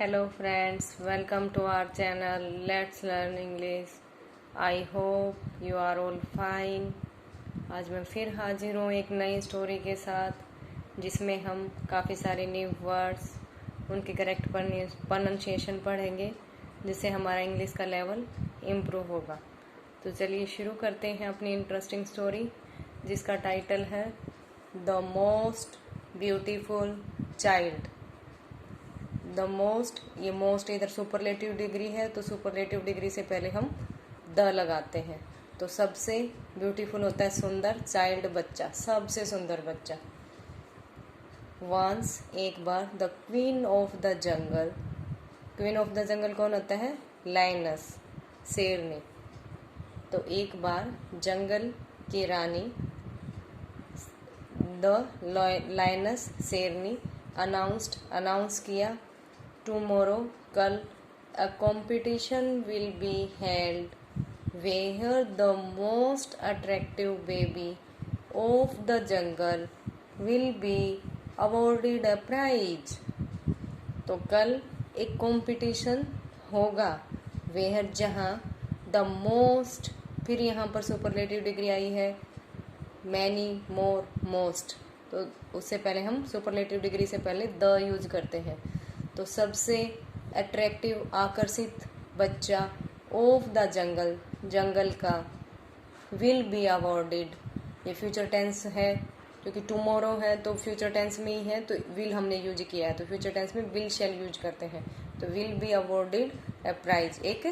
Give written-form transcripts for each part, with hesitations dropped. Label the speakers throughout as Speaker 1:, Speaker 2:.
Speaker 1: Hello friends, welcome to our channel Let's Learn English. I hope you are all fine. आज मैं फिर हाजिर हूँ एक नई स्टोरी के साथ जिसमें हम काफ़ी सारे न्यू वर्ड्स उनके करेक्ट प्रोनाउंसिएशन पढ़ेंगे जिससे हमारा इंग्लिश का लेवल इम्प्रूव होगा। तो चलिए शुरू करते हैं अपनी इंटरेस्टिंग स्टोरी जिसका टाइटल है the most beautiful child. The most, ये मोस्ट इधर सुपरलेटिव डिग्री है तो सुपरलेटिव डिग्री से पहले हम द लगाते हैं। तो सबसे ब्यूटीफुल होता है सुंदर, चाइल्ड बच्चा, सबसे सुंदर बच्चा। वंस, एक बार, the queen of the jungle, queen of the jungle कौन होता है? लाइनस, शेरनी। तो एक बार जंगल की रानी द लाइनस, शेरनी, अनाउंस किया टुमारो, कल, a competition will be held where the most attractive baby of the jungle will be awarded a prize. तो कल एक कॉम्पिटिशन होगा वेयर, जहाँ द मोस्ट, फिर यहाँ पर सुपरलेटिव डिग्री आई है मैनी, मोर, मोस्ट। तो उससे पहले हम सुपरलेटिव डिग्री से पहले द यूज करते हैं। तो सबसे अट्रैक्टिव, आकर्षित बच्चा ऑफ द जंगल, जंगल का, विल बी अवॉर्डेड, ये फ्यूचर टेंस है क्योंकि टुमारो है तो फ्यूचर टेंस में ही है तो विल हमने यूज किया है, तो फ्यूचर टेंस में विल शैल यूज करते हैं। तो will be awarded a prize, एक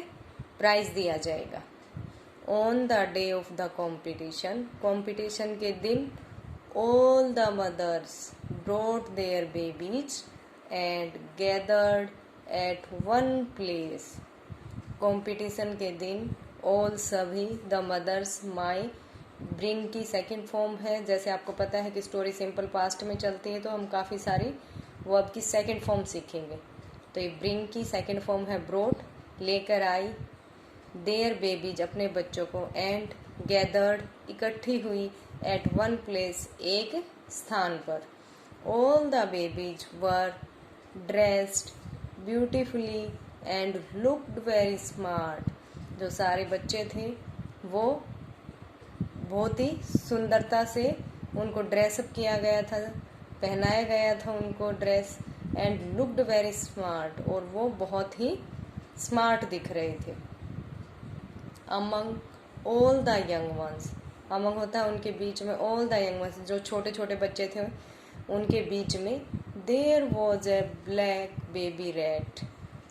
Speaker 1: प्राइज दिया जाएगा। On the day of the competition, competition के दिन, all the mothers brought their babies and gathered at one place. Competition के दिन ऑल, सभी, द मदर्स, माई, ब्रिंग की सेकंड फॉर्म है। जैसे आपको पता है कि स्टोरी सिंपल पास्ट में चलती है तो हम काफ़ी सारी वर्ब की सेकंड फॉर्म सीखेंगे। तो ये ब्रिंग की सेकंड फॉर्म है ब्रोट, लेकर आई, देयर बेबीज, अपने बच्चों को, एंड गैदर्ड, इकट्ठी हुई, एट वन प्लेस, एक स्थान पर। All the babies were dressed beautifully and looked very smart. जो सारे बच्चे थे वो बहुत ही सुंदरता से उनको ड्रेसअप किया गया था, पहनाया गया था उनको dress, and looked very smart, और वो बहुत ही स्मार्ट दिख रहे थे। Among all the young ones, among होता है उनके बीच में, ऑल द यंग वंस, जो छोटे छोटे बच्चे थे उनके बीच में, there was a black baby rat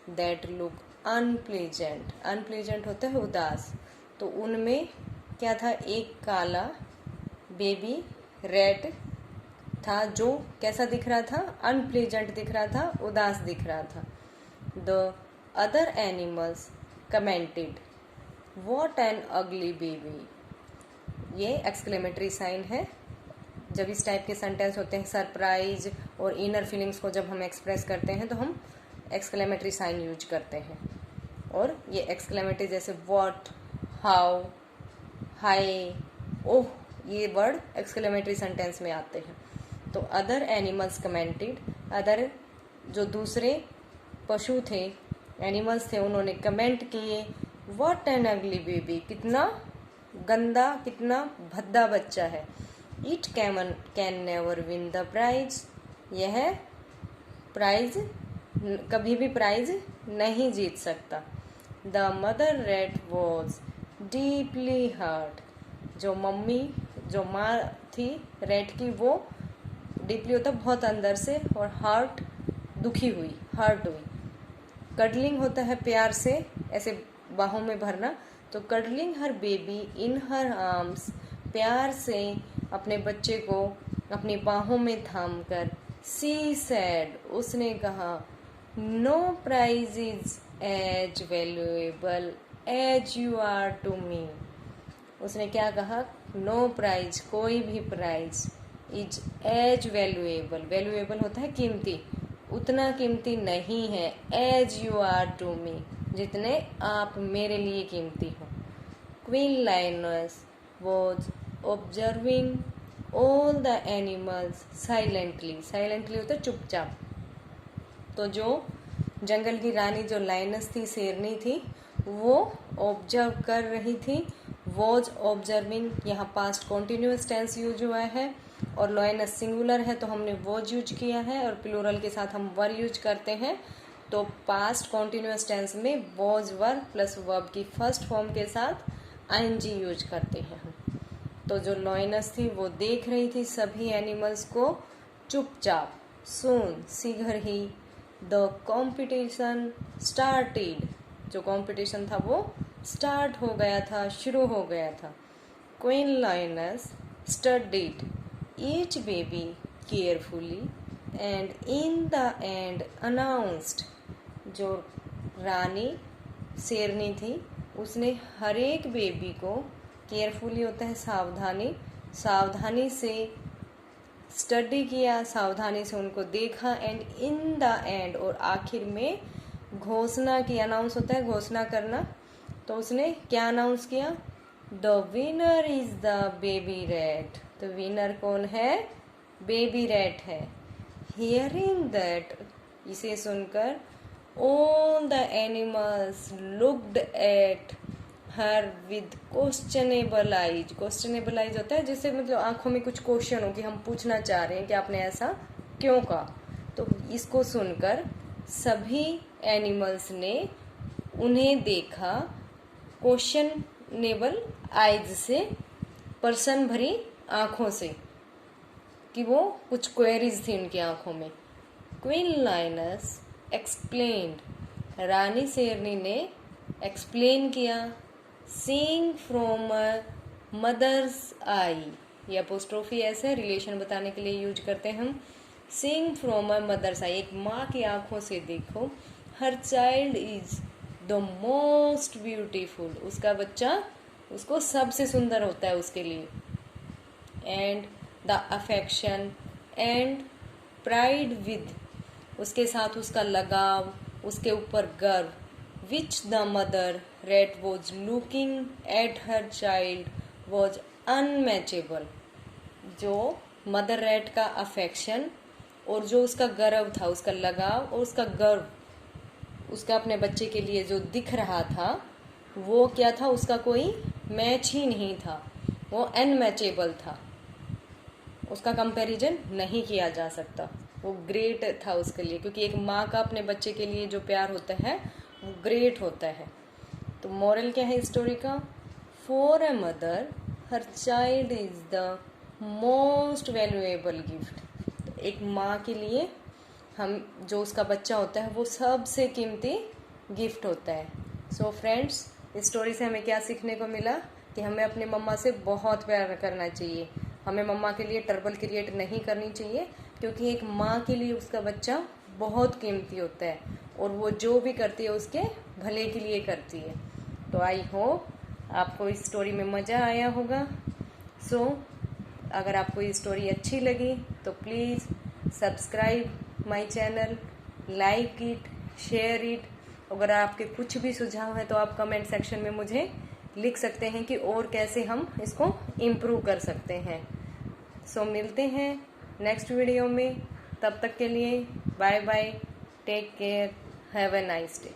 Speaker 1: that look unpleasant, unpleasant होता है उदास, तो उनमें क्या था? एक काला बेबी रैट था जो कैसा दिख रहा था? अनप्लीजेंट दिख रहा था, उदास दिख रहा था। The other animals commented, what an अगली बेबी, ये एक्सक्लेमेटरी साइन है। जब इस टाइप के सेंटेंस होते हैं, सरप्राइज और इनर फीलिंग्स को जब हम एक्सप्रेस करते हैं तो हम एक्सक्लेमेटरी साइन यूज करते हैं। और ये एक्सक्लेमेटरी जैसे व्हाट, हाउ, हाय, ओह, ये वर्ड एक्सक्लेमेटरी सेंटेंस में आते हैं। तो अदर एनिमल्स कमेंटेड, अदर जो दूसरे पशु थे, एनिमल्स थे, उन्होंने कमेंट किए, व्हाट एन अगली बेबी, कितना गंदा, कितना भद्दा बच्चा है। It can never win the prize, यह प्राइज, कभी भी प्राइज नहीं जीत सकता। The mother rat was deeply hurt, जो मम्मी, जो माँ थी रैट की, वो डीपली होता बहुत अंदर से, और हर्ट दुखी हुई, हर्ट हुई। कडलिंग होता है प्यार से ऐसे बाहों में भरना, तो cuddling her baby in her arms, प्यार से अपने बच्चे को अपनी बाहों में थाम कर, सी सैड, उसने कहा, no prize is as valuable as you are to me. उसने क्या कहा? नो प्राइज, कोई भी prize, is as valuable, valuable होता है कीमती, उतना कीमती नहीं है, as you are to me, जितने आप मेरे लिए कीमती हो। Queen lioness was observing all the animals silently, silently होता है चुपचाप। तो जो जंगल की रानी जो लायनस थी, शेरनी थी, वो ऑब्जर्व कर रही थी। वॉज ऑब्जर्विंग, यहाँ पास्ट कॉन्टिन्यूअस टेंस यूज हुआ है और लायनस सिंगुलर है तो हमने वॉज यूज किया है, और प्लूरल के साथ हम वर यूज करते हैं। तो पास्ट कॉन्टिन्यूअस टेंस में वॉज वर प्लस वर्ब की फर्स्ट फॉर्म के साथ आईएनजी यूज करते हैं हम। तो जो लायनस थी वो देख रही थी सभी एनिमल्स को चुपचाप। सून, शीघ्र ही, द कॉम्पिटिशन स्टार्टेड, जो कॉम्पिटिशन था वो स्टार्ट हो गया था, शुरू हो गया था। Queen lioness studied each baby carefully and in the end announced, जो रानी शेरनी थी उसने हर एक बेबी को, केयरफुली होता है सावधानी, सावधानी से स्टडी किया, सावधानी से उनको देखा, एंड इन द एंड, और आखिर में घोषणा की। अनाउंस होता है घोषणा करना, तो उसने क्या अनाउंस किया? The winner is the baby rat. तो विनर कौन है? बेबी रैट है। हियरिंग दैट, इसे सुनकर all the animals looked at her with questionable eyes. Questionable eyes होता है जिससे मतलब आंखों में कुछ क्वेश्चन हो कि हम पूछना चाह रहे हैं कि आपने ऐसा क्यों कहा। तो इसको सुनकर सभी एनिमल्स ने उन्हें देखा क्वेश्चनेबल आइज से, पर्सन भरी आंखों से, कि वो कुछ क्वेरीज थी उनकी आंखों में। क्वीन लायनस एक्सप्लेन्ड, रानी शेरनी ने एक्सप्लेन किया। सीइंग फ्रॉम अ मदर्स आई, ये अपोस्ट्रोफी ऐसे रिलेशन बताने के लिए यूज करते हैं हम। सीइंग फ्रॉम अ मदर्स आई, एक माँ की आंखों से देखो। Her child is the most beautiful, उसका बच्चा उसको सबसे सुंदर होता है उसके लिए। And the affection and pride with, उसके साथ उसका लगाव, उसके ऊपर गर्व। Which the mother rat was looking at her child was unmatchable, जो मदर रैट का अफेक्शन और जो उसका गर्व था, उसका लगाव और उसका गर्व उसका अपने बच्चे के लिए जो दिख रहा था, वो क्या था? उसका कोई मैच ही नहीं था, वो अनमैचेबल था, उसका कंपैरिजन नहीं किया जा सकता। वो ग्रेट था उसके लिए, क्योंकि एक माँ का अपने बच्चे के लिए जो प्यार होता है वो ग्रेट होता है। तो मॉरल क्या है इस स्टोरी का? For a mother her child is the most valuable gift. तो एक माँ के लिए हम जो उसका बच्चा होता है वो सबसे कीमती गिफ्ट होता है। सो फ्रेंड्स, इस स्टोरी से हमें क्या सीखने को मिला? कि हमें अपने मम्मा से बहुत प्यार करना चाहिए, हमें मम्मा के लिए ट्रबल क्रिएट नहीं करनी चाहिए, क्योंकि एक माँ के लिए उसका बच्चा बहुत कीमती होता है और वो जो भी करती है उसके भले के लिए करती है। तो आई होप आपको इस स्टोरी में मज़ा आया होगा। सो अगर आपको ये स्टोरी अच्छी लगी तो please subscribe my channel, like it, share it. अगर आपके कुछ भी सुझाव है तो आप कमेंट सेक्शन में मुझे लिख सकते हैं कि और कैसे हम इसको इम्प्रूव कर सकते हैं। सो मिलते हैं नेक्स्ट वीडियो में, तब तक के लिए bye bye, take care, have a nice day.